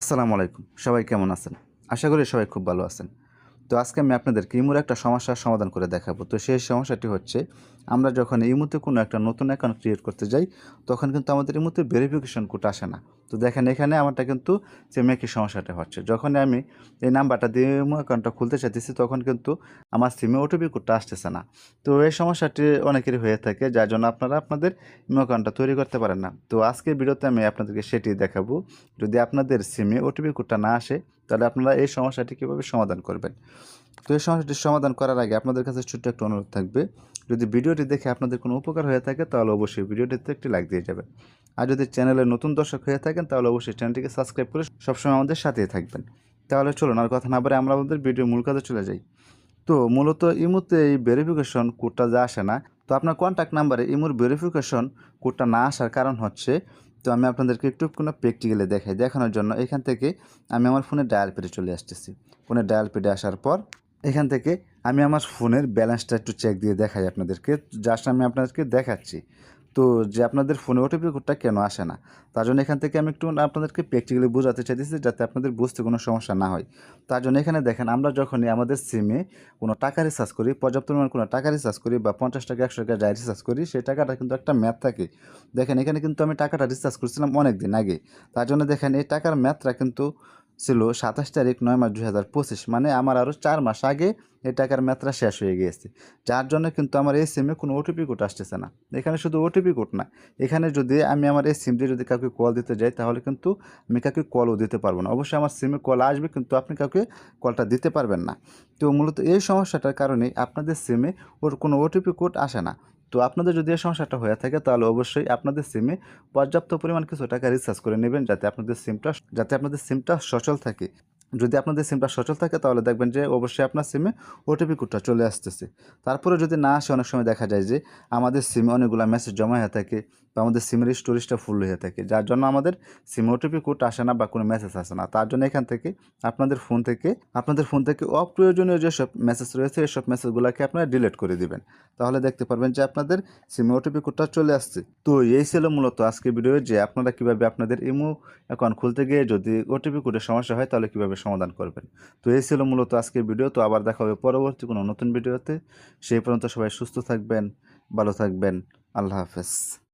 আসসালামু আলাইকুম। সবাই কেমন আছেন? আশা করি সবাই খুব ভালো আছেন। তো আজকে আমি আপনাদেরকে ইমোর একটা সমস্যার সমাধান করে দেখাবো। তো সেই সমস্যাটি হচ্ছে, আমরা যখন ইমোতে কোনো একটা নতুন অ্যাকাউন্ট ক্রিয়েট করতে যাই, তখন কিন্তু আমাদের ইমোতে ভেরিফিকেশন কোড আসে না। তো দেখেন এখানে আমারটা কিন্তু সেম একই সমস্যাটা হচ্ছে। যখনই আমি এই নাম্বারটা দিয়ে ইমো অ্যাকাউন্টটা খুলতে চাইতেছি, তখন কিন্তু আমার সিমে ওটিপি কোডটা আসতেছে না। তো এই সমস্যাটি অনেকেরই হয়ে থাকে, যার জন্য আপনারা আপনাদের ইমো অ্যাকাউন্টটা তৈরি করতে পারেন না। তো আজকের ভিডিওতে আমি আপনাদেরকে সেটি দেখাবো। যদি আপনাদের সিমে ওটিপি কোডটা না আসে, তাহলে আপনারা এই সমস্যাটি কীভাবে সমাধান করবেন। তো এই সমস্যাটির সমাধান করার আগে আপনাদের কাছে ছোট্ট একটা অনুরোধ থাকবে, যদি ভিডিওটি দেখে আপনাদের কোনো উপকার হয়ে থাকে তাহলে অবশ্যই ভিডিওটিতে একটি লাইক দিয়ে যাবেন। আর যদি চ্যানেলের নতুন দর্শক হয়ে থাকেন তাহলে অবশ্যই চ্যানেলটিকে সাবস্ক্রাইব করে সবসময় আমাদের সাথেই থাকবেন। তাহলে চলুন আর কথা না বলে আমরা আমাদের ভিডিও মূল কাজে চলে যাই। তো মূলত ইমোতে এই ভেরিফিকেশন কোডটা যা আসে না, তো আপনার কন্ট্যাক্ট নাম্বারে ইমোর ভেরিফিকেশন কোডটা না আসার কারণ হচ্ছে, তো আমি আপনাদেরকে একটু কোনো প্র্যাকটিক্যালি দেখানোর জন্য এখান থেকে আমি আমার ফোনে ডায়াল পেডে চলে আসতেছি। ফোনে ডায়াল পেডে আসার পর এখান থেকে আমি আমার ফোনের ব্যালেন্সটা একটু চেক দিয়ে দেখাই আপনাদেরকে। জাস্ট আমি আপনাদেরকে দেখাচ্ছি তো যে আপনাদের ফোনে ওটিপি কোডটা কেন আসে না। তার জন্য এখান থেকে আমি একটু আপনাদেরকে প্র্যাকটিক্যালি বোঝাতে চাইতেছি, যাতে আপনাদের বুঝতে কোনো সমস্যা না হয়। তার জন্য এখানে দেখেন, আমরা যখনই আমাদের সিমে কোনো টাকা রিচার্জ করি, পর্যাপ্ত পরিমাণ কোনো টাকা রিচার্জ করি বা 50 টাকা 100 টাকা যাই রিচার্জ করি, সেই টাকাটা কিন্তু একটা মেয়াদ থাকে। দেখেন এখানে কিন্তু আমি টাকাটা রিচার্জ করছিলাম অনেক দিন আগে। তার জন্য দেখেন এই টাকার মেয়াদটা কিন্তু ছিল 27 তারিখ 9 মাস 2025, মানে আমার আরও 4 মাস আগে এই টাকার মেয়াদটা শেষ হয়ে গিয়েছে। যার জন্য কিন্তু আমার এই সিমে কোনো ওটিপি কোড আসতেছে না। এখানে শুধু ওটিপি কোড না, এখানে যদি আমি আমার এই সিম দিয়ে যদি কাউকে কল দিতে যাই, তাহলে কিন্তু আমি কাউকে কলও দিতে পারবো না। অবশ্যই আমার সিমে কল আসবে, কিন্তু আপনি কাউকে কলটা দিতে পারবেন না। তো মূলত এই সমস্যাটার কারণেই আপনাদের সিমে ওর কোনো ওটিপি কোড আসে না। তো আপনাদের যদি এই সমস্যাটা হয়ে থাকে, তাহলে অবশ্যই আপনাদের সিমে পর্যাপ্ত পরিমাণ কিছু টাকা রিচার্জ করে নেবেন, যাতে আপনাদের সিমটা সচল থাকে। যদি আপনাদের সিমটা সচল থাকে, তাহলে দেখবেন যে অবশ্যই আপনার সিমে ওটিপি কোডটা চলে আসতেছে। তারপরে যদি না আসে, অনেক সময় দেখা যায় যে আমাদের সিমে অনেকগুলো মেসেজ জমা হয়ে থাকে বা আমাদের সিমের স্টোরেজটা ফুল হয়ে থাকে, যার জন্য আমাদের সিমে ওটিপি কোড আসে না বা কোনো মেসেজ আসে না। তার জন্য এখান থেকে আপনাদের ফোন থেকে অপ্রয়োজনীয় যেসব মেসেজ রয়েছে, এসব মেসেজগুলোকে আপনারা ডিলিট করে দিবেন। তাহলে দেখতে পারবেন যে আপনাদের সিমে ওটিপি কোডটা চলে আসছে। তো এই ছিল মূলত আজকের ভিডিও, যে আপনারা কীভাবে আপনাদের ইমো অ্যাকাউন্ট খুলতে গিয়ে যদি ওটিপি কোডের সমস্যা হয়, তাহলে কীভাবে সমাধান করবেন। তো এই ছিল মূলত আজকের ভিডিও। তো আবার দেখা হবে পরবর্তী কোনো নতুন ভিডিওতে। সেই পর্যন্ত সবাই সুস্থ থাকবেন, ভালো থাকবেন। আল্লাহ হাফেজ।